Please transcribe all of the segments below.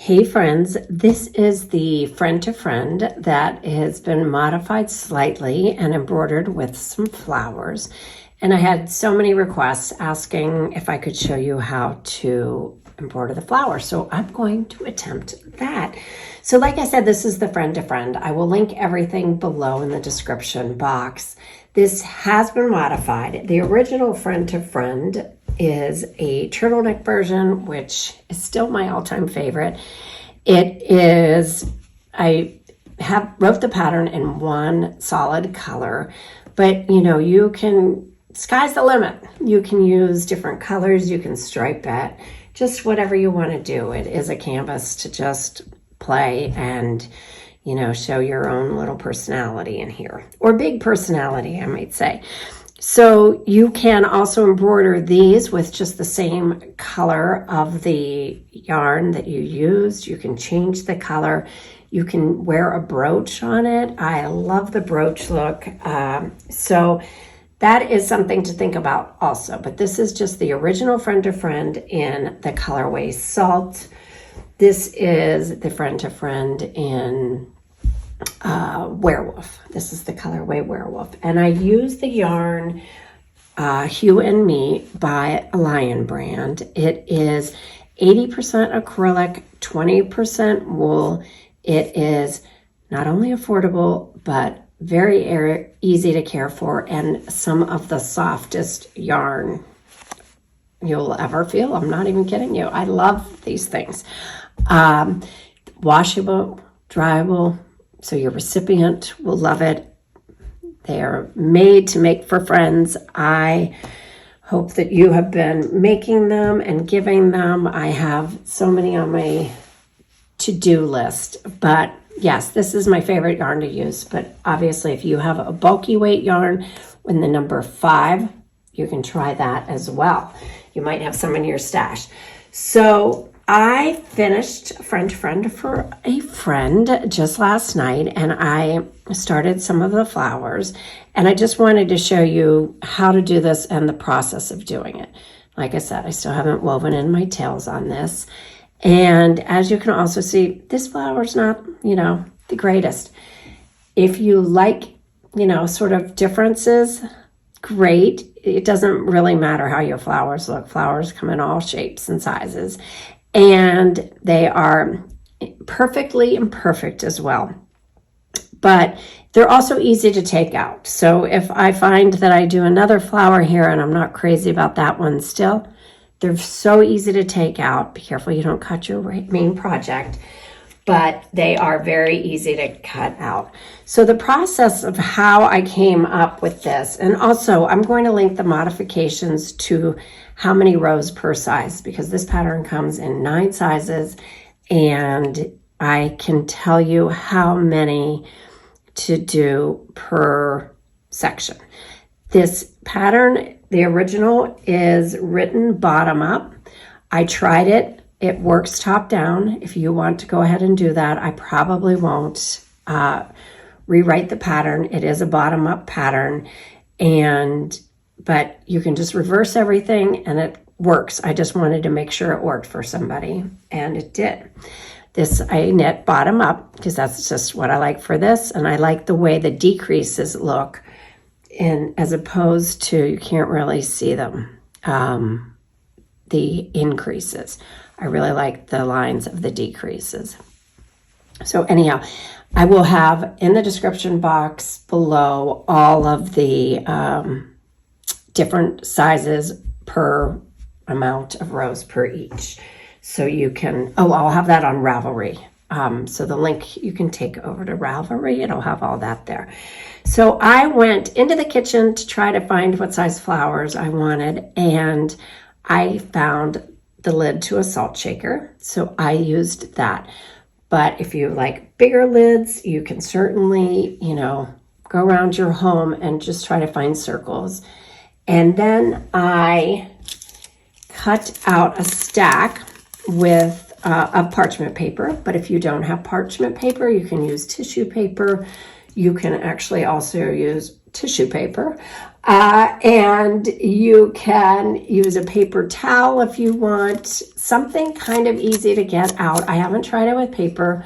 Hey friends, this is the friend to friend that has been modified slightly and embroidered with some flowers. And I had so many requests asking if I could show you how to embroider the flowers. So I'm going to attempt that. So like I said, this is the friend to friend. I will link everything below in the description box. This has been modified. The original friend to friend is a turtleneck version, which is still my all-time favorite. It is, I wrote the pattern in one solid color, but you can, sky's the limit. You can use different colors, you can stripe it, just whatever you want to do. It is a canvas to just play and show your own little personality in here, or big personality, I might say. So you can also embroider these with just the same color of the yarn that you used. You can change the color. You can wear a brooch on it. I love the brooch look. So that is something to think about also. But this is just the original friend to friend in the colorway Salt. This is the friend to friend in Werewolf. This is the colorway Werewolf, and I use the yarn Hue and Me by Lion Brand. It is 80% acrylic, 20% wool. It is not only affordable but very easy to care for, and some of the softest yarn you'll ever feel. I'm not even kidding you. I love these things. Washable, dryable, so your recipient will love it. They are made to make for friends. I hope that you have been making them and giving them. I have so many on my to-do list, but yes, this is my favorite yarn to use. But obviously, if you have a bulky weight yarn in the number 5, you can try that as well. You might have some in your stash. So I finished Friend to Friend for a friend just last night, and I started some of the flowers, and I just wanted to show you how to do this and the process of doing it. Like I said, I still haven't woven in my tails on this, and as you can also see, this flower's not, the greatest. If you like, sort of differences, great. It doesn't really matter how your flowers look. Flowers come in all shapes and sizes, and they are perfectly imperfect as well. But they're also easy to take out. So if I find that I do another flower here and I'm not crazy about that one still, they're so easy to take out. Be careful you don't cut your main project, but they are very easy to cut out. So the process of how I came up with this, and also I'm going to link the modifications to how many rows per size, because this pattern comes in 9 sizes, and I can tell you how many to do per section. This pattern, the original, is written bottom up. I tried it. It works top down. If you want to go ahead and do that, I probably won't rewrite the pattern. It is a bottom up pattern, but you can just reverse everything and it works. I just wanted to make sure it worked for somebody, and it did. This I knit bottom up because that's just what I like for this, and I like the way the decreases look, and as opposed to, you can't really see them, the increases. I really like the lines of the decreases. So anyhow, I will have in the description box below all of the different sizes per amount of rows per each. So you can, I'll have that on Ravelry. So the link you can take over to Ravelry, it'll have all that there. So I went into the kitchen to try to find what size flowers I wanted, and I found the lid to a salt shaker. So I used that. But if you like bigger lids, you can certainly, go around your home and just try to find circles. And then I cut out a stack of parchment paper. But if you don't have parchment paper, you can use tissue paper. You can actually also use tissue paper, and you can use a paper towel if you want something kind of easy to get out. I haven't tried it with paper.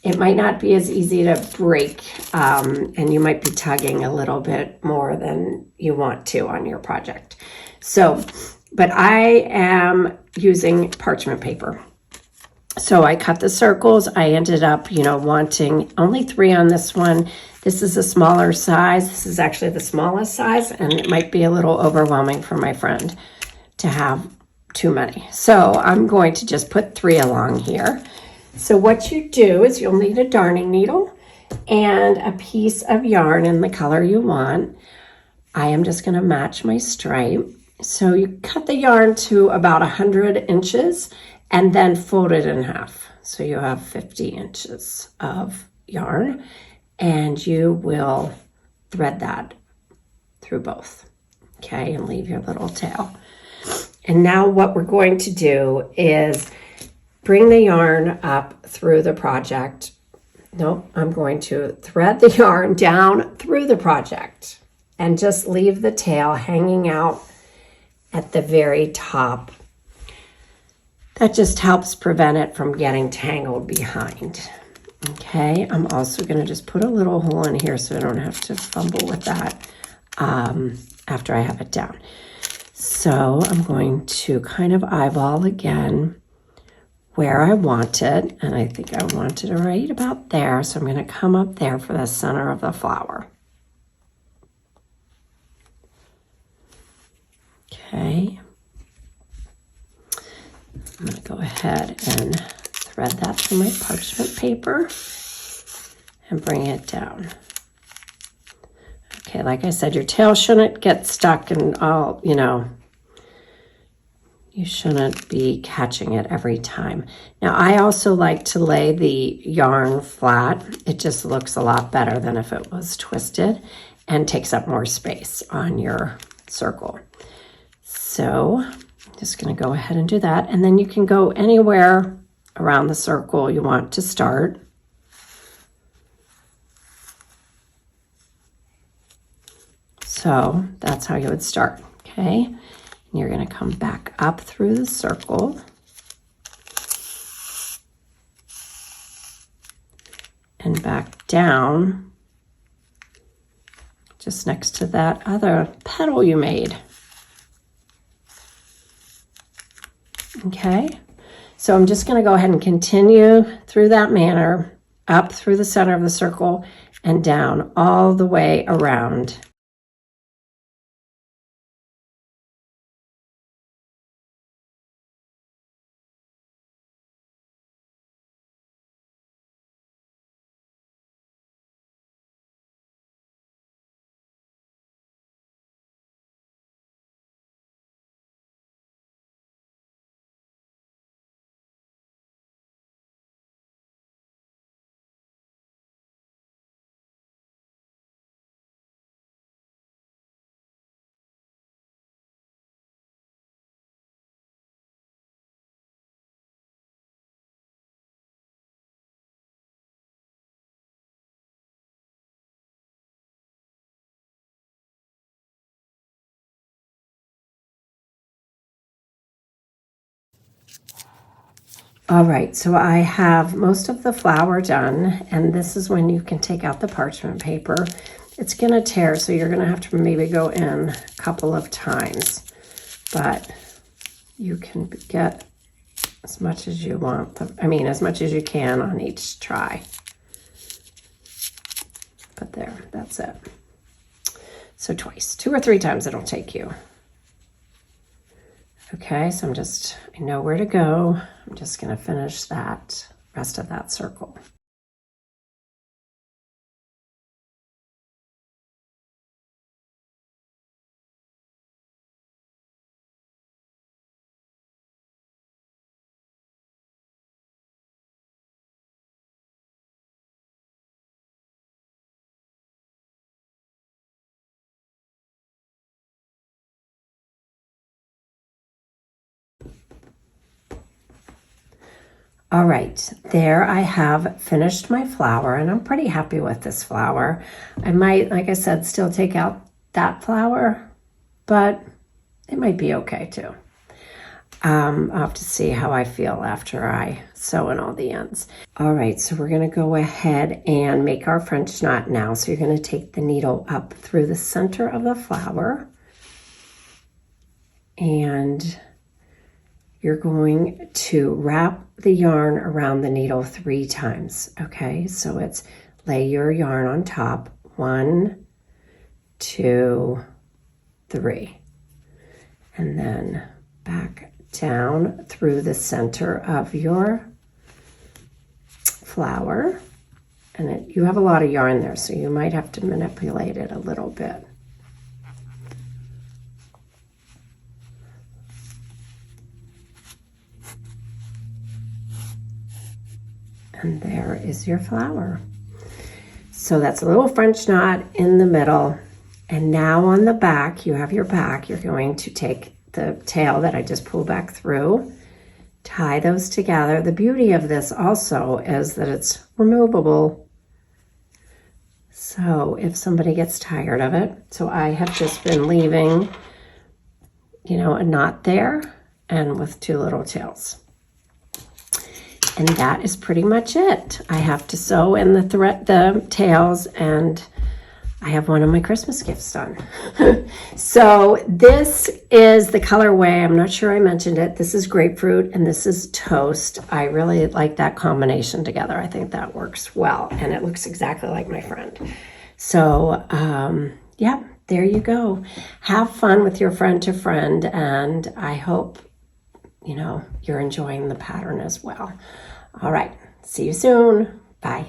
It might not be as easy to break, and you might be tugging a little bit more than you want to on your project. So, but I am using parchment paper. So I cut the circles. I ended up, wanting only 3 on this one. This is a smaller size. This is actually the smallest size, and it might be a little overwhelming for my friend to have too many. So I'm going to just put 3 along here. So what you do is you'll need a darning needle and a piece of yarn in the color you want. I am just going to match my stripe. So you cut the yarn to about 100 inches and then fold it in half. So you have 50 inches of yarn, and you will thread that through both, okay, and leave your little tail. And now what we're going to do is bring the yarn up through the project. Nope, I'm going to thread the yarn down through the project and just leave the tail hanging out at the very top. That just helps prevent it from getting tangled behind. Okay, I'm also going to just put a little hole in here so I don't have to fumble with that after I have it down. So I'm going to kind of eyeball again where I want it, and I think I want it right about there. So I'm going to come up there for the center of the flower. Okay. I'm going to go ahead and thread that through my parchment paper and bring it down. Okay, like I said, your tail shouldn't get stuck and all, you shouldn't be catching it every time. Now, I also like to lay the yarn flat. It just looks a lot better than if it was twisted and takes up more space on your circle. So just going to go ahead and do that. And then you can go anywhere around the circle you want to start. So that's how you would start, okay? And you're going to come back up through the circle. And back down just next to that other petal you made. Okay, so I'm just going to go ahead and continue through that manner, up through the center of the circle and down all the way around. All right, so I have most of the flower done, and this is when you can take out the parchment paper. It's going to tear, so you're going to have to maybe go in a couple of times, but you can get as much as you want, as much as you can on each try. But there, that's it. So twice, 2 or 3 times it'll take you. Okay, so I know where to go. I'm just going to finish that rest of that circle. All right, there I have finished my flower, and I'm pretty happy with this flower. I might, like I said, still take out that flower, but it might be okay too. I'll have to see how I feel after I sew in all the ends. All right, so we're gonna go ahead and make our French knot now. So you're gonna take the needle up through the center of the flower, and you're going to wrap the yarn around the needle 3 times, okay? So it's lay your yarn on top, 1, 2, 3, and then back down through the center of your flower. And you have a lot of yarn there, so you might have to manipulate it a little bit. And there is your flower. So that's a little French knot in the middle. And now on the back, you have your back. You're going to take the tail that I just pulled back through, tie those together. The beauty of this also is that it's removable. So if somebody gets tired of it, so I have just been leaving, you know, a knot there and with 2 little tails. And that is pretty much it. I have to sew in the tails, and I have one of my Christmas gifts done. So this is the colorway. I'm not sure I mentioned it. This is grapefruit and this is toast. I really like that combination together. I think that works well, and it looks exactly like my friend. So yeah, there you go. Have fun with your friend to friend, and I hope, you know, you're enjoying the pattern as well. All right, see you soon. Bye.